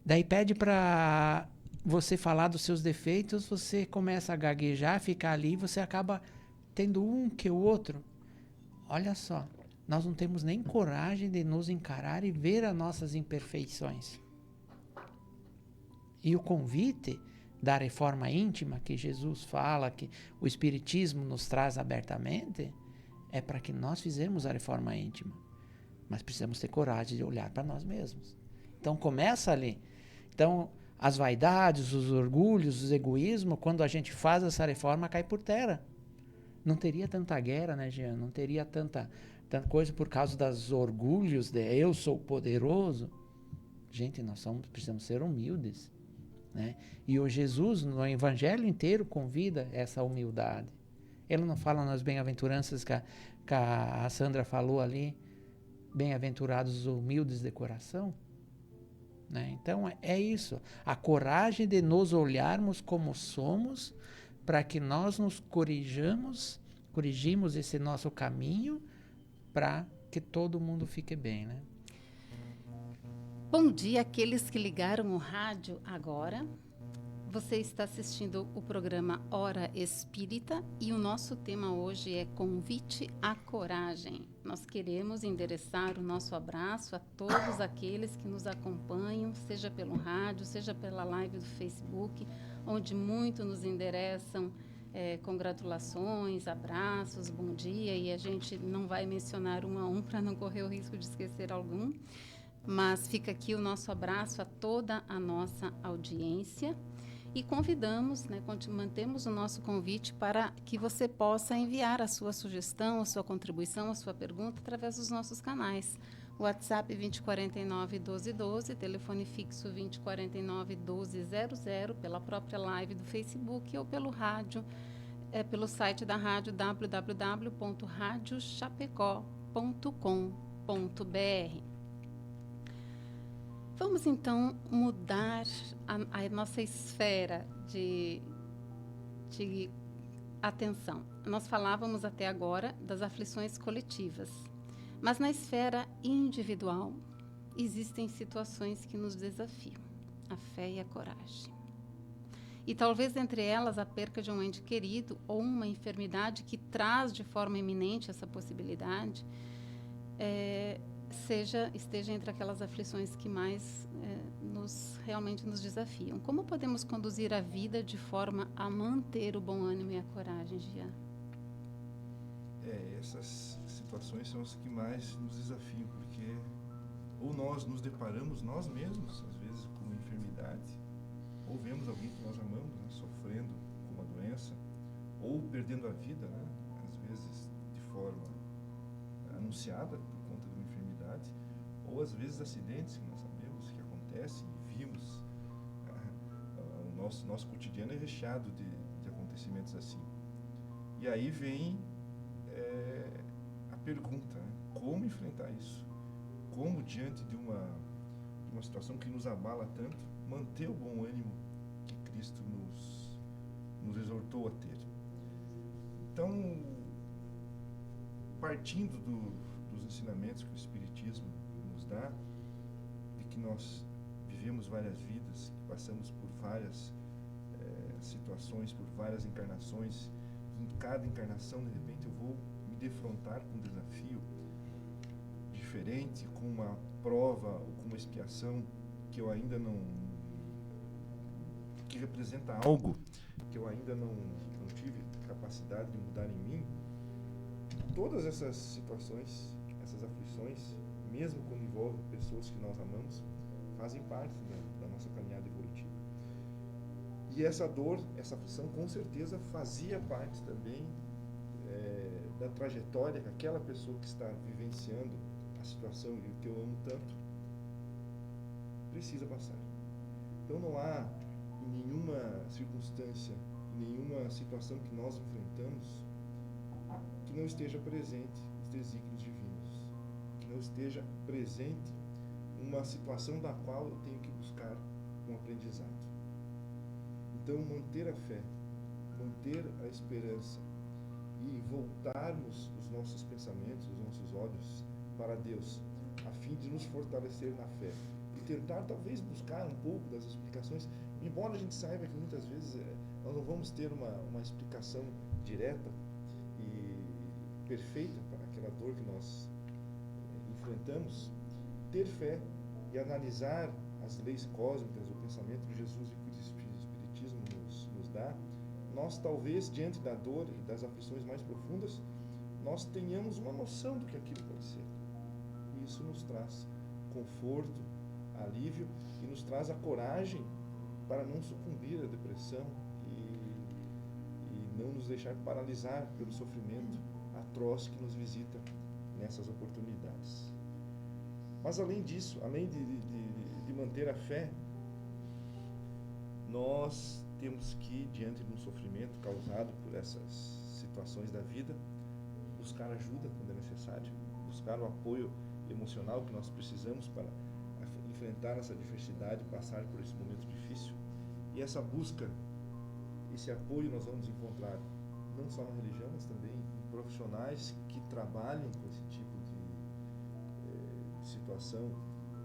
Speaker 4: Daí pede para você falar dos seus defeitos, você começa a gaguejar, ficar ali, você acaba tendo um que o outro. Olha só, nós não temos nem coragem de nos encarar e ver as nossas imperfeições. E o convite da reforma íntima que Jesus fala, que o Espiritismo nos traz abertamente, é para que nós fizermos a reforma íntima. Mas precisamos ter coragem de olhar para nós mesmos. Então começa ali. Então as vaidades, os orgulhos, os egoísmos, quando a gente faz essa reforma, cai por terra. Não teria tanta guerra, né, Jean? Não teria tanta coisa por causa dos orgulhos de eu sou poderoso. Gente, precisamos ser humildes, né? E o Jesus, no Evangelho inteiro, convida essa humildade. Ele não fala nas bem-aventuranças que a Sandra falou ali, bem-aventurados os humildes de coração? Né? Então, é isso. A coragem de nos olharmos como somos, para que nós nos corrigimos esse nosso caminho, para que todo mundo fique bem, né?
Speaker 3: Bom dia àqueles que ligaram o rádio agora. Você está assistindo o programa Hora Espírita e o nosso tema hoje é Convite à Coragem. Nós queremos endereçar o nosso abraço a todos aqueles que nos acompanham, seja pelo rádio, seja pela live do Facebook, onde muito nos endereçam congratulações, abraços, bom dia, e a gente não vai mencionar um a um para não correr o risco de esquecer algum, mas fica aqui o nosso abraço a toda a nossa audiência. E convidamos, né, mantemos o nosso convite para que você possa enviar a sua sugestão, a sua contribuição, a sua pergunta através dos nossos canais. WhatsApp 2049-1212, telefone fixo 2049-1200, pela própria live do Facebook ou pelo rádio, pelo site da rádio www.radiochapecó.com.br. Vamos, então, mudar a nossa esfera de atenção. Nós falávamos até agora das aflições coletivas, mas na esfera individual existem situações que nos desafiam, a fé e a coragem. E talvez entre elas a perca de um ente querido ou uma enfermidade que traz de forma iminente essa possibilidade, esteja entre aquelas aflições que mais realmente nos desafiam. Como podemos conduzir a vida de forma a manter o bom ânimo e a coragem, Jean?
Speaker 5: Essas situações são as que mais nos desafiam, porque ou nós nos deparamos nós mesmos, às vezes, com uma enfermidade, ou vemos alguém que nós amamos, né, sofrendo com uma doença, ou perdendo a vida, né, às vezes de forma anunciada, ou às vezes acidentes que nós sabemos que acontecem e vimos. O nosso cotidiano é recheado de acontecimentos assim. E aí vem a pergunta, né? Como enfrentar isso? Como, diante de uma situação que nos abala tanto, manter o bom ânimo que Cristo nos exortou a ter? Então, partindo dos ensinamentos que o Espiritismo dá, de que nós vivemos várias vidas, que passamos por várias situações, por várias encarnações, e em cada encarnação, de repente, eu vou me defrontar com um desafio diferente, com uma prova ou com uma expiação que eu ainda não... que representa algo que eu ainda não tive capacidade de mudar em mim. Todas essas situações, essas aflições, mesmo quando envolve pessoas que nós amamos, fazem parte da nossa caminhada evolutiva. E essa dor, essa aflição, com certeza fazia parte também da trajetória que aquela pessoa que está vivenciando a situação e o que eu amo tanto precisa passar. Então não há em nenhuma circunstância, em nenhuma situação que nós enfrentamos que não esteja presente os desígnios divinos, que não esteja presente uma situação da qual eu tenho que buscar um aprendizado. Então, manter a fé, manter a esperança e voltarmos os nossos pensamentos, os nossos olhos para Deus, a fim de nos fortalecer na fé. tentar talvez buscar um pouco das explicações, embora a gente saiba que muitas vezes nós não vamos ter uma explicação direta e perfeita para aquela dor que nós enfrentamos. Ter fé e analisar as leis cósmicas, o pensamento de Jesus e que o Espiritismo nos dá, nós talvez, diante da dor e das aflições mais profundas, nós tenhamos uma noção do que aquilo pode ser. E isso nos traz conforto, alívio e nos traz a coragem para não sucumbir à depressão e não nos deixar paralisar pelo sofrimento atroz que nos visita nessas oportunidades. Mas além disso, além de manter a fé, nós temos que, diante de um sofrimento causado por essas situações da vida, buscar ajuda quando é necessário, buscar o apoio emocional que nós precisamos para enfrentar essa diversidade, passar por esse momento difícil. E essa busca, esse apoio nós vamos encontrar não só na religião, mas também em profissionais que trabalham com esse tipo de situação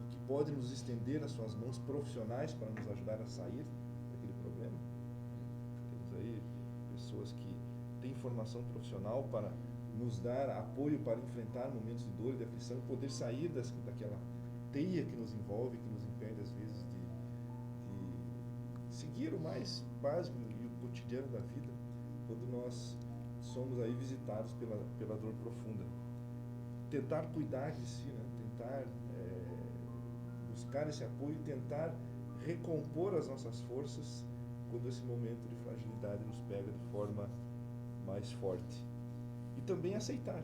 Speaker 5: e que podem nos estender as suas mãos profissionais para nos ajudar a sair daquele problema. Temos aí pessoas que têm formação profissional para nos dar apoio para enfrentar momentos de dor e de aflição e poder sair daquela teia que nos envolve, que nos impede às vezes de seguir o mais básico e o cotidiano da vida, quando nós somos aí visitados pela dor profunda. Tentar cuidar de si, né? Tentar buscar esse apoio, tentar recompor as nossas forças quando esse momento de fragilidade nos pega de forma mais forte. E também aceitar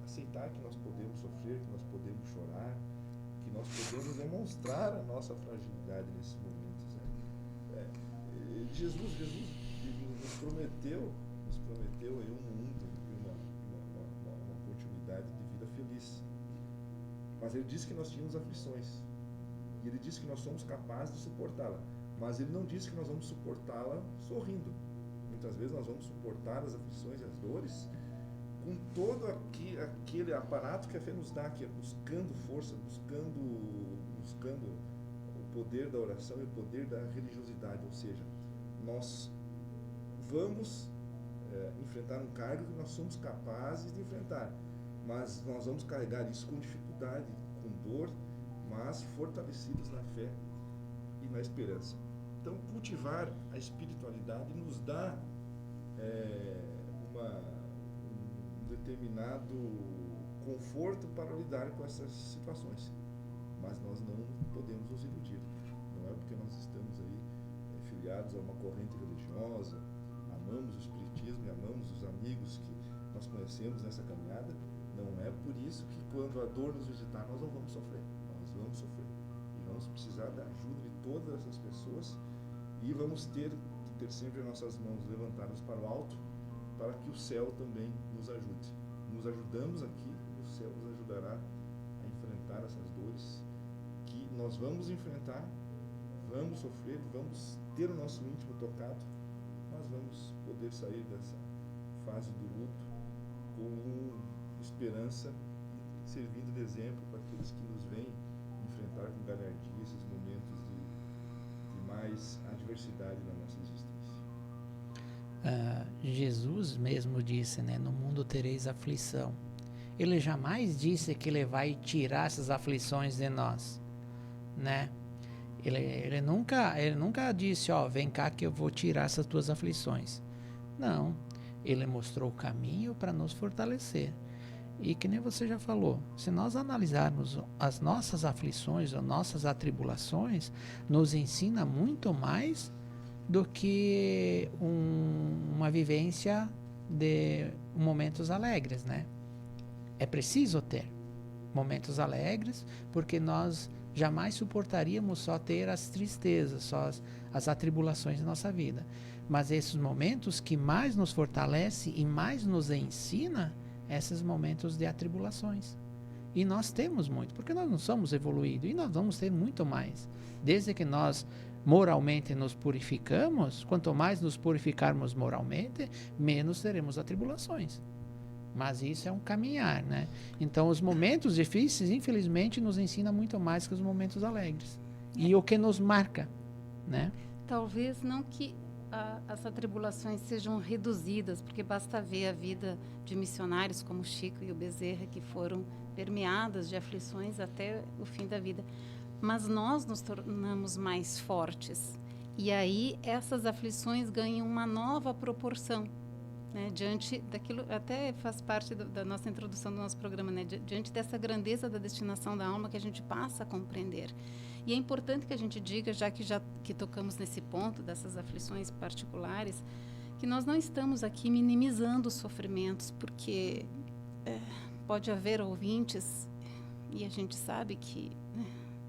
Speaker 5: que nós podemos sofrer, que nós podemos chorar, que nós podemos demonstrar a nossa fragilidade nesses momentos. Né? Jesus nos prometeu aí um mundo e uma continuidade de vida feliz. Mas ele disse que nós tínhamos aflições. E ele disse que nós somos capazes de suportá-la. Mas ele não disse que nós vamos suportá-la sorrindo. Muitas vezes nós vamos suportar as aflições e as dores com todo aquele aparato que a fé nos dá, que é buscando força, buscando o poder da oração e o poder da religiosidade. Ou seja, nós vamos enfrentar um cargo que nós somos capazes de enfrentar, mas nós vamos carregar isso com dificuldade, com dor, mas fortalecidos na fé e na esperança. Então, cultivar a espiritualidade nos dá um determinado conforto para lidar com essas situações, mas nós não podemos nos iludir. Não é porque nós estamos aí filiados a uma corrente religiosa, amamos o Espiritismo e amamos os amigos que nós conhecemos nessa caminhada, não é por isso que quando a dor nos visitar nós não vamos sofrer. Nós vamos sofrer e vamos precisar da ajuda de todas essas pessoas e vamos ter sempre as nossas mãos levantadas para o alto para que o céu também nos ajude. Nos ajudamos aqui e o céu nos ajudará a enfrentar essas dores que nós vamos enfrentar, vamos sofrer, vamos ter o nosso íntimo tocado, mas vamos poder sair dessa fase do luto com esperança e servindo de exemplo para aqueles que nos veem enfrentar com galhardia esses momentos de mais adversidade na nossa existência.
Speaker 4: Jesus mesmo disse, né, no mundo tereis aflição. Ele jamais disse que ele vai tirar essas aflições de nós, né? Ele nunca disse, vem cá que eu vou tirar essas tuas aflições. Não, ele mostrou o caminho para nos fortalecer. E que nem você já falou, se nós analisarmos as nossas aflições ou nossas atribulações, nos ensina muito mais do que uma vivência de momentos alegres, né? É preciso ter momentos alegres, porque nós jamais suportaríamos só ter as tristezas, só as atribulações da nossa vida. Mas esses momentos que mais nos fortalece e mais nos ensina, esses momentos de atribulações. E nós temos muito, porque nós não somos evoluídos, e nós vamos ter muito mais. Desde que nós moralmente nos purificamos, quanto mais nos purificarmos moralmente, menos teremos atribulações. Mas isso é um caminhar, né? Então, os momentos difíceis, infelizmente, nos ensinam muito mais que os momentos alegres. e o que nos marca, né?
Speaker 3: Talvez não que as atribulações sejam reduzidas, porque basta ver a vida de missionários como Chico e o Bezerra, que foram permeadas de aflições até o fim da vida. Mas nós nos tornamos mais fortes. E aí essas aflições ganham uma nova proporção, né? Diante daquilo, até faz parte da nossa introdução do nosso programa, né? Diante dessa grandeza da destinação da alma que a gente passa a compreender. E é importante que a gente diga, já que tocamos nesse ponto dessas aflições particulares, que nós não estamos aqui minimizando os sofrimentos, porque pode haver ouvintes, e a gente sabe que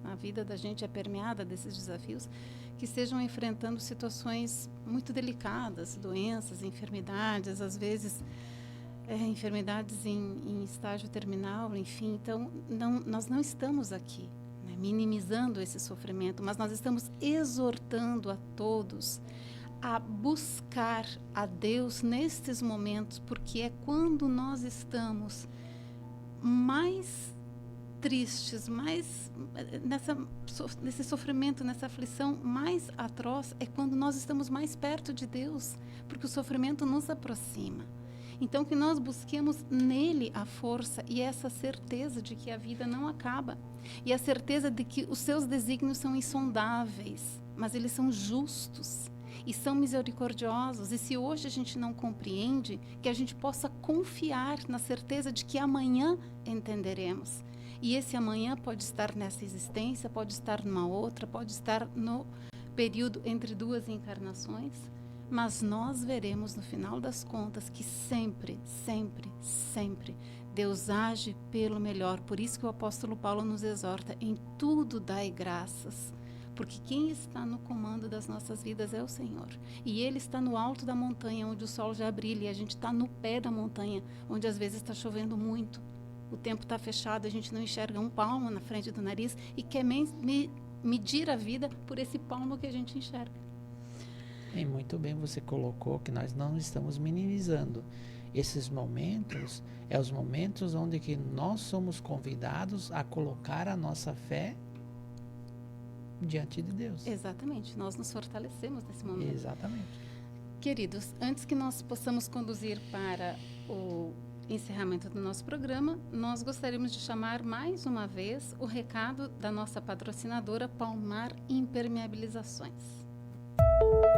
Speaker 3: a vida da gente é permeada desses desafios, que estejam enfrentando situações muito delicadas, doenças, enfermidades, às vezes enfermidades em estágio terminal, enfim. Então, nós não estamos aqui minimizando esse sofrimento, mas nós estamos exortando a todos a buscar a Deus nestes momentos, porque é quando nós estamos mais tristes, mais nesse sofrimento, nessa aflição mais atroz, é quando nós estamos mais perto de Deus, porque o sofrimento nos aproxima. Então, que nós busquemos nele a força e essa certeza de que a vida não acaba, e a certeza de que os seus desígnios são insondáveis, mas eles são justos e são misericordiosos. E se hoje a gente não compreende, que a gente possa confiar na certeza de que amanhã entenderemos. E esse amanhã pode estar nessa existência, pode estar numa outra, pode estar no período entre duas encarnações, mas nós veremos no final das contas que sempre, sempre, sempre Deus age pelo melhor. Por isso que o apóstolo Paulo nos exorta: em tudo dai graças, porque quem está no comando das nossas vidas é o Senhor. E Ele está no alto da montanha, onde o sol já brilha, e a gente está no pé da montanha, onde às vezes está chovendo muito. O tempo está fechado, a gente não enxerga um palmo na frente do nariz e quer medir a vida por esse palmo que a gente enxerga.
Speaker 4: E muito bem você colocou que nós não estamos minimizando. Esses momentos é os momentos onde que nós somos convidados a colocar a nossa fé diante de Deus.
Speaker 3: Exatamente, nós nos fortalecemos nesse momento.
Speaker 4: Exatamente.
Speaker 3: Queridos, antes que nós possamos conduzir para o encerramento do nosso programa, nós gostaríamos de chamar mais uma vez o recado da nossa patrocinadora Palmar Impermeabilizações.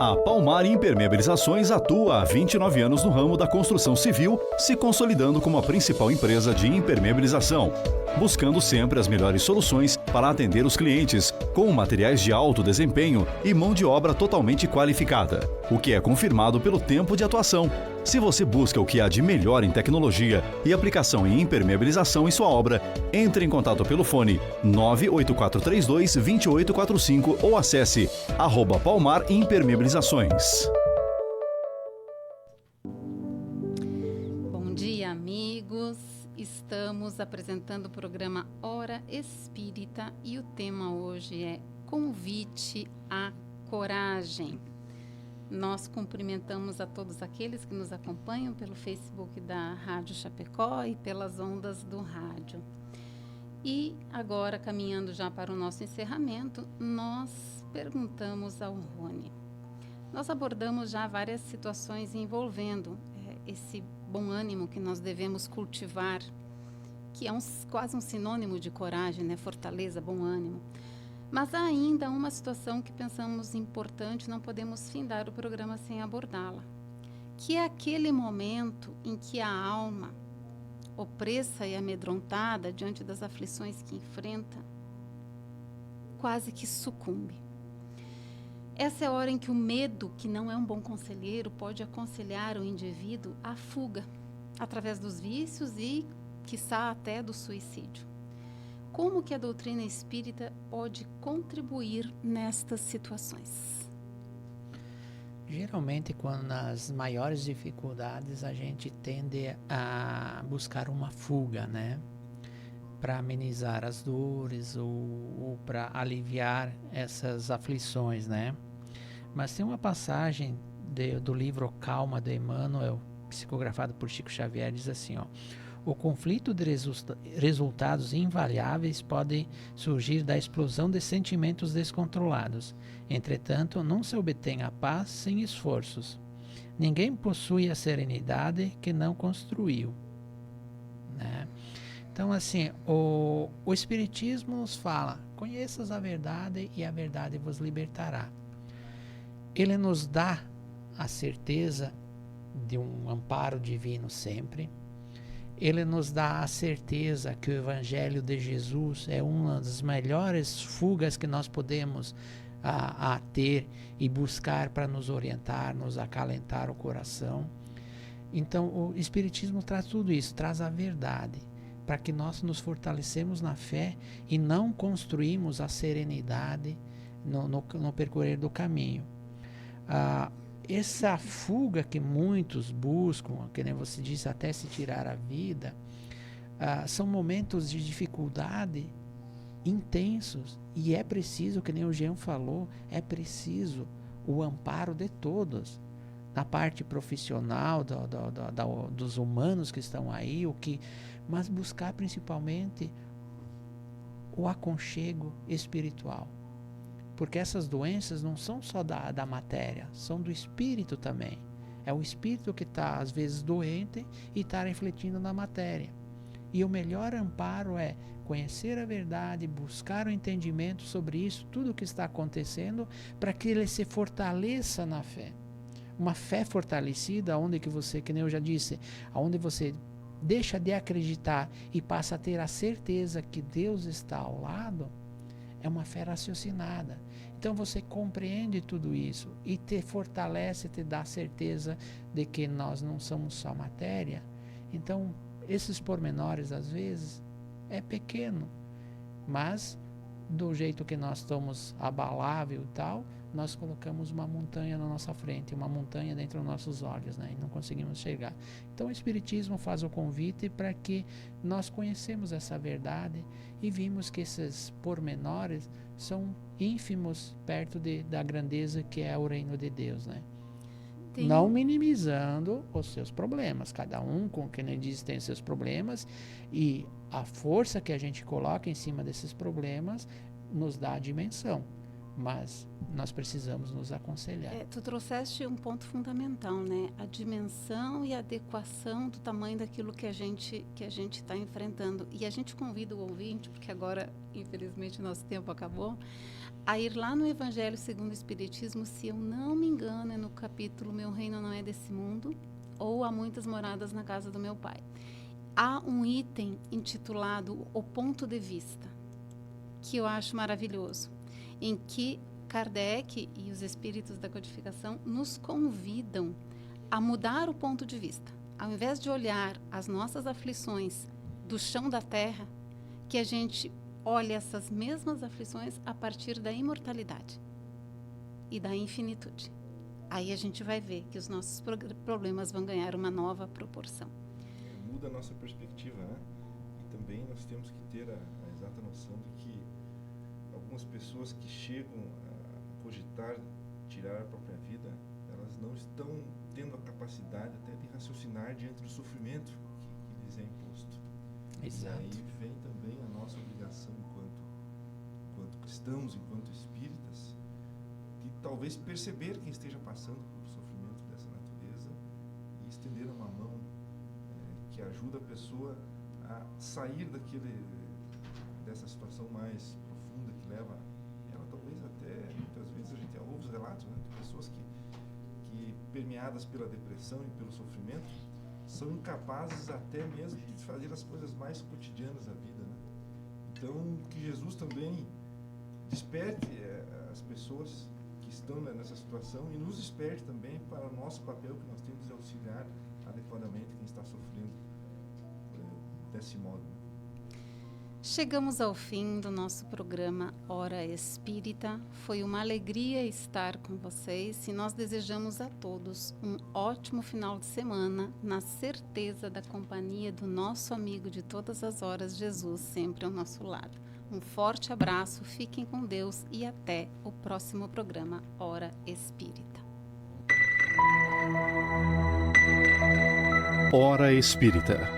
Speaker 2: A Palmar Impermeabilizações atua há 29 anos no ramo da construção civil, se consolidando como a principal empresa de impermeabilização, buscando sempre as melhores soluções para atender os clientes, com materiais de alto desempenho e mão de obra totalmente qualificada, o que é confirmado pelo tempo de atuação. Se você busca o que há de melhor em tecnologia e aplicação em impermeabilização em sua obra, entre em contato pelo fone 98432-2845 ou acesse @Palmar Impermeabilizações.
Speaker 3: Bom dia, amigos. Estamos apresentando o programa Hora Espírita e o tema hoje é Convite à Coragem. Nós cumprimentamos a todos aqueles que nos acompanham pelo Facebook da Rádio Chapecó e pelas ondas do rádio. E agora, caminhando já para o nosso encerramento, nós perguntamos ao Rony. Nós abordamos já várias situações envolvendo esse bom ânimo que nós devemos cultivar, que é quase um sinônimo de coragem, né? Fortaleza, bom ânimo. Mas há ainda uma situação que pensamos importante, não podemos findar o programa sem abordá-la, que é aquele momento em que a alma, opressa e amedrontada diante das aflições que enfrenta, quase que sucumbe. Essa é a hora em que o medo, que não é um bom conselheiro, pode aconselhar o indivíduo à fuga, através dos vícios e, quiçá, até do suicídio. Como que a doutrina espírita pode contribuir nestas situações?
Speaker 4: Geralmente, quando nas maiores dificuldades, a gente tende a buscar uma fuga, né? Para amenizar as dores ou para aliviar essas aflições, né? Mas tem uma passagem do livro Calma, de Emmanuel, psicografado por Chico Xavier, diz assim, ó: O conflito de resultados invariáveis pode surgir da explosão de sentimentos descontrolados. Entretanto, não se obtém a paz sem esforços. Ninguém possui a serenidade que não construiu. Né? Então, assim, o Espiritismo nos fala: conheças a verdade e a verdade vos libertará. Ele nos dá a certeza de um amparo divino sempre. Ele nos dá a certeza que o Evangelho de Jesus é uma das melhores fugas que nós podemos a ter e buscar para nos orientar, nos acalentar o coração. Então, o Espiritismo traz tudo isso, traz a verdade, para que nós nos fortalecemos na fé e não construímos a serenidade no percorrer do caminho. Essa fuga que muitos buscam, que nem você disse, até se tirar a vida, são momentos de dificuldade intensos, e é preciso, que nem o Jean falou, é preciso o amparo de todos, na parte profissional, dos humanos que estão aí, mas buscar principalmente o aconchego espiritual. Porque essas doenças não são só da matéria, são do espírito também. É o espírito que está, às vezes, doente e está refletindo na matéria. E o melhor amparo é conhecer a verdade, buscar o entendimento sobre isso, tudo o que está acontecendo, para que ele se fortaleça na fé. Uma fé fortalecida, onde que você, que nem eu já disse, onde você deixa de acreditar e passa a ter a certeza que Deus está ao lado, é uma fé raciocinada. Então você compreende tudo isso e te fortalece, te dá certeza de que nós não somos só matéria. Então, esses pormenores, às vezes, é pequeno, mas do jeito que nós estamos abalável e tal, nós colocamos uma montanha na nossa frente, uma montanha dentro dos nossos olhos, né? E não conseguimos chegar. Então o Espiritismo faz o convite para que nós conhecemos essa verdade e vimos que esses pormenores são ínfimos perto da grandeza que é o reino de Deus, né? Não minimizando os seus problemas. Cada um, com quem ele diz, tem seus problemas, e a força que a gente coloca em cima desses problemas nos dá a dimensão. Mas nós precisamos nos aconselhar.
Speaker 3: Tu trouxeste um ponto fundamental, né? A dimensão e a adequação do tamanho daquilo que a gente está enfrentando. E a gente convida o ouvinte, porque agora, infelizmente, nosso tempo acabou, a ir lá no Evangelho segundo o Espiritismo, se eu não me engano, é no capítulo Meu Reino Não É Desse Mundo, ou Há Muitas Moradas na Casa do Meu Pai. Há um item intitulado O Ponto de Vista, que eu acho maravilhoso, em que Kardec e os espíritos da codificação nos convidam a mudar o ponto de vista. Ao invés de olhar as nossas aflições do chão da terra, que a gente olhe essas mesmas aflições a partir da imortalidade e da infinitude. Aí a gente vai ver que os nossos problemas vão ganhar uma nova proporção.
Speaker 5: Muda a nossa perspectiva, né? E também nós temos que ter a exata noção de que algumas pessoas que chegam a cogitar tirar a própria vida, elas não estão tendo a capacidade até de raciocinar diante do sofrimento que lhes é imposto.
Speaker 4: Exato.
Speaker 5: E aí vem também a nossa obrigação enquanto cristãos, enquanto espíritas, de talvez perceber quem esteja passando por sofrimento dessa natureza e estender uma mão que ajuda a pessoa a sair dessa situação mais profunda que leva ela, talvez até, muitas vezes a gente ouve os relatos, né, de pessoas que permeadas pela depressão e pelo sofrimento, são incapazes até mesmo de fazer as coisas mais cotidianas da vida, né? Então, que Jesus também desperte as pessoas que estão nessa situação e nos desperte também para o nosso papel, que nós temos de auxiliar adequadamente quem está sofrendo desse modo.
Speaker 3: Chegamos ao fim do nosso programa Hora Espírita. Foi uma alegria estar com vocês e nós desejamos a todos um ótimo final de semana, na certeza da companhia do nosso amigo de todas as horas, Jesus, sempre ao nosso lado. Um forte abraço, fiquem com Deus e até o próximo programa Hora Espírita.
Speaker 2: Hora Espírita.